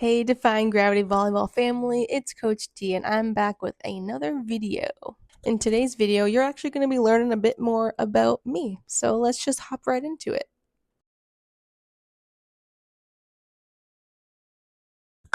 Hey, Defying Gravity Volleyball family, it's Coach T, and I'm back with another video. In today's video, you're actually going to be learning a bit more about me, so let's just hop right into it.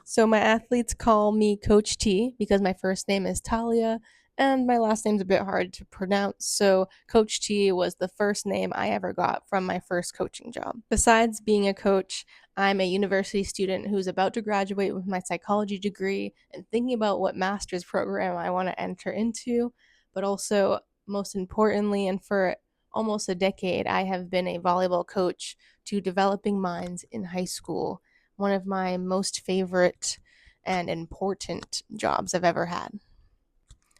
So my athletes call me Coach T because my first name is Talia and my last name's a bit hard to pronounce. So Coach T was the first name I ever got from my first coaching job. Besides being a coach, I'm a university student who's about to graduate with my psychology degree and thinking about what master's program I want to enter into. But also, most importantly, and for almost a decade, I have been a volleyball coach to developing minds in high school, one of my most favorite and important jobs I've ever had.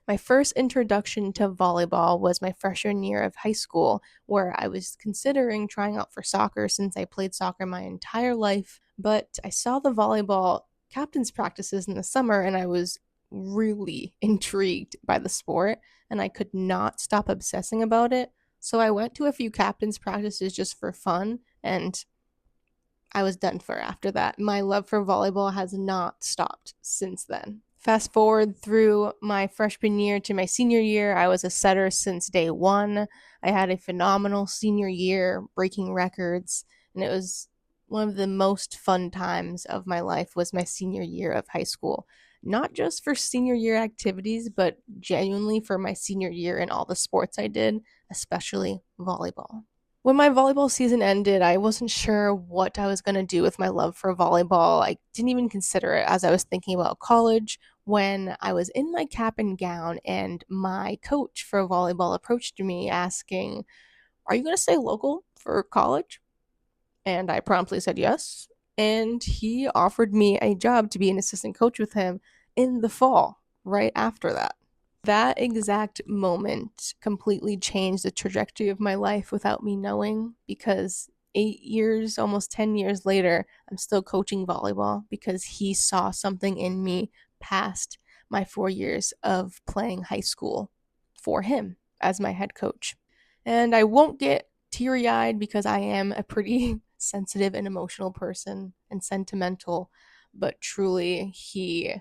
My first introduction to volleyball was my freshman year of high school, where I was considering trying out for soccer since I played soccer my entire life. But I saw the volleyball captain's practices in the summer and I was really intrigued by the sport and I could not stop obsessing about it. So I went to a few captain's practices just for fun and I was done for after that. My love for volleyball has not stopped since then. Fast forward through my freshman year to my senior year, I was a setter since day one. I had a phenomenal senior year, breaking records, and it was one of the most fun times of my life was my senior year of high school. Not just for senior year activities, but genuinely for my senior year in all the sports I did, especially volleyball. When my volleyball season ended, I wasn't sure what I was going to do with my love for volleyball. I didn't even consider it as I was thinking about college when I was in my cap and gown and my coach for volleyball approached me asking, "Are you going to stay local for college?" And I promptly said yes. And he offered me a job to be an assistant coach with him in the fall, right after that. That exact moment completely changed the trajectory of my life without me knowing because 8 years, almost 10 years later, I'm still coaching volleyball because he saw something in me past my 4 years of playing high school for him as my head coach. And I won't get teary eyed because I am a pretty sensitive and emotional person and sentimental, but truly, he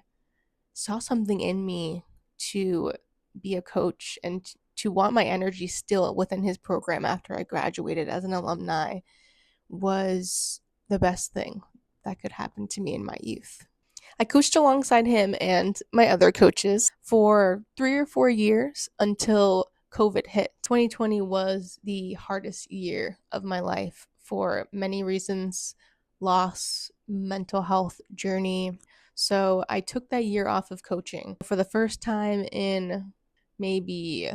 saw something in me to be a coach and to want my energy still within his program after I graduated as an alumni was the best thing that could happen to me in my youth. I coached alongside him and my other coaches for 3 or 4 years until COVID hit. 2020 was the hardest year of my life for many reasons: loss, mental health journey. So I took that year off of coaching. For the first time in maybe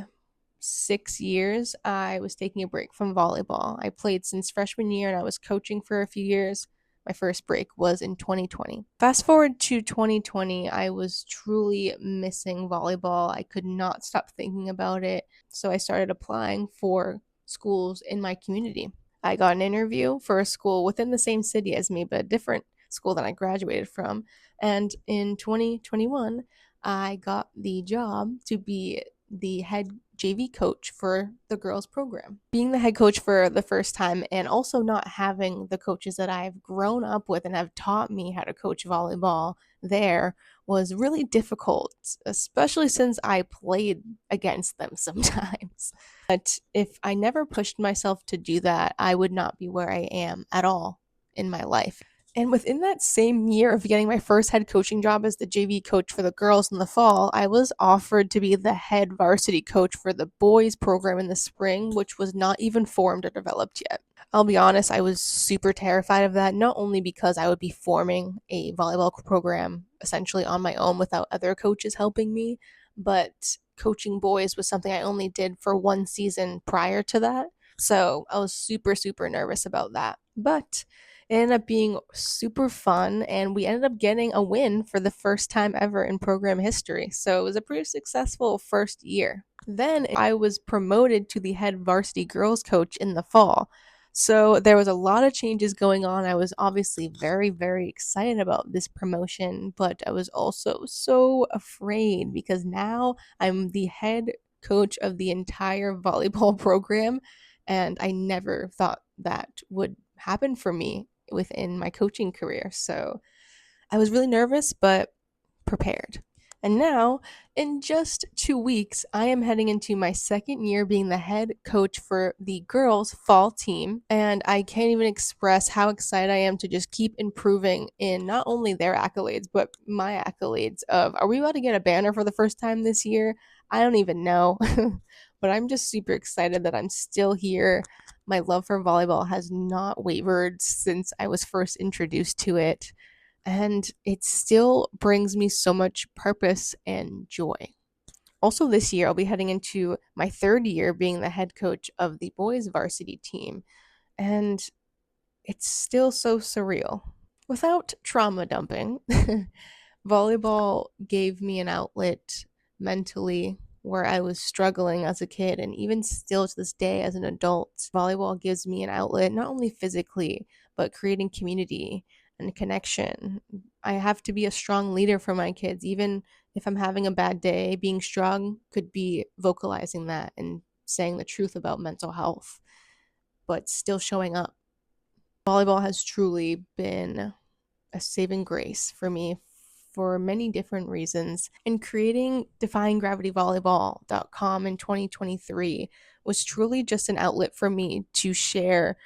6 years, I was taking a break from volleyball. I played since freshman year and I was coaching for a few years. My first break was in 2020. Fast forward to 2020, I was truly missing volleyball. I could not stop thinking about it. So I started applying for schools in my community. I got an interview for a school within the same city as me, but a different school that I graduated from. And in 2021, I got the job to be the head JV coach for the girls program. Being the head coach for the first time and also not having the coaches that I've grown up with and have taught me how to coach volleyball there was really difficult, especially since I played against them sometimes. But if I never pushed myself to do that, I would not be where I am at all in my life. And within that same year of getting my first head coaching job as the JV coach for the girls in the fall, I was offered to be the head varsity coach for the boys program in the spring, which was not even formed or developed yet. I'll be honest, I was super terrified of that, not only because I would be forming a volleyball program essentially on my own without other coaches helping me, but coaching boys was something I only did for one season prior to that. So I was super, super nervous about that. But it ended up being super fun, and we ended up getting a win for the first time ever in program history. So it was a pretty successful first year. Then I was promoted to the head varsity girls coach in the fall. So there was a lot of changes going on. I was obviously very, very excited about this promotion, but I was also so afraid because now I'm the head coach of the entire volleyball program, and I never thought that would happen for me within my coaching career. So I was really nervous, but prepared. And now, in just 2 weeks, I am heading into my second year being the head coach for the girls' fall team. And I can't even express how excited I am to just keep improving in not only their accolades, but my accolades of, are we about to get a banner for the first time this year? I don't even know. But I'm just super excited that I'm still here. My love for volleyball has not wavered since I was first introduced to it, and it still brings me so much purpose and joy. Also, this year, I'll be heading into my third year being the head coach of the boys' varsity team, and it's still so surreal. Without trauma dumping, volleyball gave me an outlet mentally where I was struggling as a kid, and even still to this day as an adult. Volleyball gives me an outlet not only physically, but creating community and connection. I have to be a strong leader for my kids. Even if I'm having a bad day, being strong could be vocalizing that and saying the truth about mental health, but still showing up. Volleyball has truly been a saving grace for me for many different reasons. And creating defyinggravityvolleyball.com in 2023 was truly just an outlet for me to share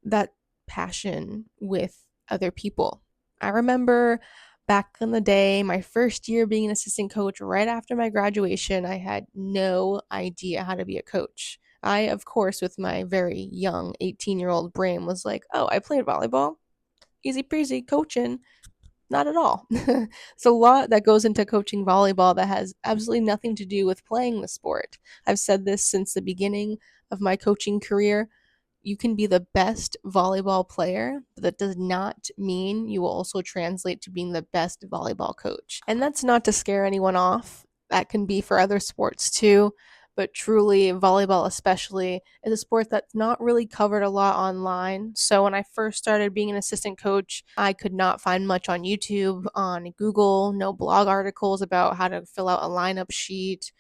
that passion with other people. I remember back in the day, my first year being an assistant coach, right after my graduation, I had no idea how to be a coach. I, of course, with my very young 18-year-old brain, was like, oh, I played volleyball. Easy breezy, coaching. Not at all. It's a lot that goes into coaching volleyball that has absolutely nothing to do with playing the sport. I've said this since the beginning of my coaching career. You can be the best volleyball player, but that does not mean you will also translate to being the best volleyball coach. And that's not to scare anyone off. That can be for other sports too. But truly, volleyball especially is a sport that's not really covered a lot online. So when I first started being an assistant coach, I could not find much on YouTube, on Google, no blog articles about how to fill out a lineup sheet,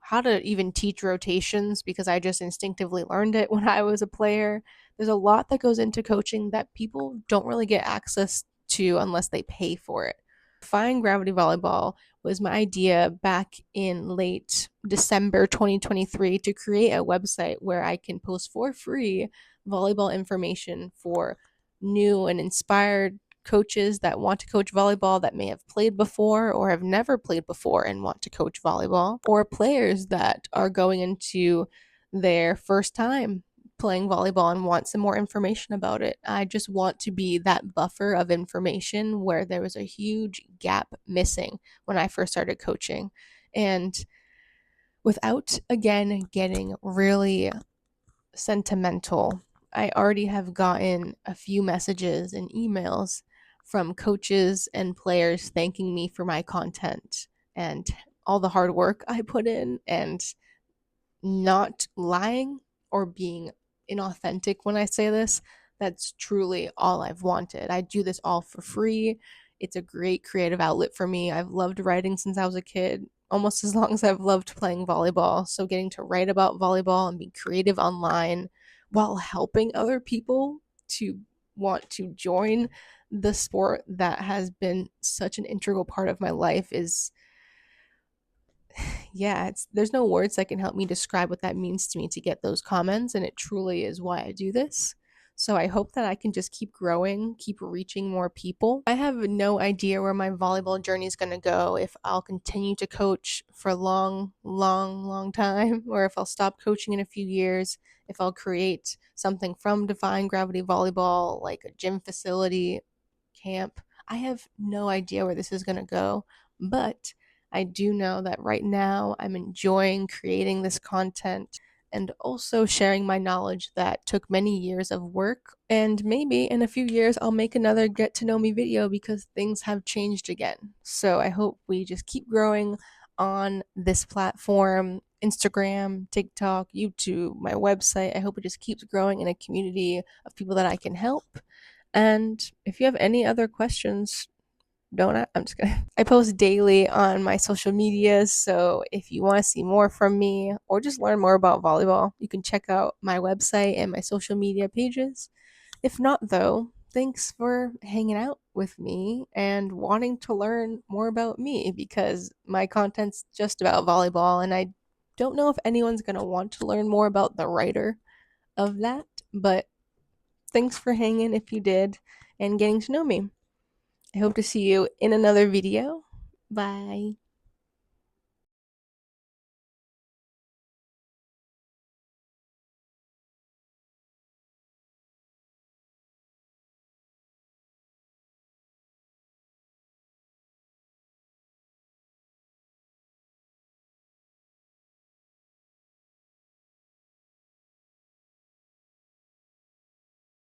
how to even teach rotations, because I just instinctively learned it when I was a player. There's a lot that goes into coaching that people don't really get access to unless they pay for it. Defying Gravity Volleyball was my idea back in late December 2023 to create a website where I can post for free volleyball information for new and inspired coaches that want to coach volleyball that may have played before or have never played before and want to coach volleyball, or players that are going into their first time playing volleyball and want some more information about it. I just want to be that buffer of information where there was a huge gap missing when I first started coaching. And without, again, getting really sentimental, I already have gotten a few messages and emails from coaches and players thanking me for my content and all the hard work I put in, and not lying or being inauthentic when I say this. That's truly all I've wanted. I do this all for free. It's a great creative outlet for me. I've loved writing since I was a kid, almost as long as I've loved playing volleyball. So getting to write about volleyball and be creative online while helping other people to want to join the sport that has been such an integral part of my life is, yeah, there's no words that can help me describe what that means to me to get those comments, and it truly is why I do this. So I hope that I can just keep growing, keep reaching more people. I have no idea where my volleyball journey is going to go, if I'll continue to coach for a long, long, long time, or if I'll stop coaching in a few years, if I'll create something from Defying Gravity Volleyball, like a gym facility, camp. I have no idea where this is going to go, but I do know that right now I'm enjoying creating this content and also sharing my knowledge that took many years of work. And maybe in a few years, I'll make another get to know me video because things have changed again. So I hope we just keep growing on this platform, Instagram, TikTok, YouTube, my website. I hope it just keeps growing in a community of people that I can help. And if you have any other questions, don't I? I'm just kidding. I post daily on my social medias, so if you want to see more from me or just learn more about volleyball, you can check out my website and my social media pages. If not, though, thanks for hanging out with me and wanting to learn more about me because my content's just about volleyball, and I don't know if anyone's going to want to learn more about the writer of that, but thanks for hanging if you did and getting to know me. I hope to see you in another video. Bye.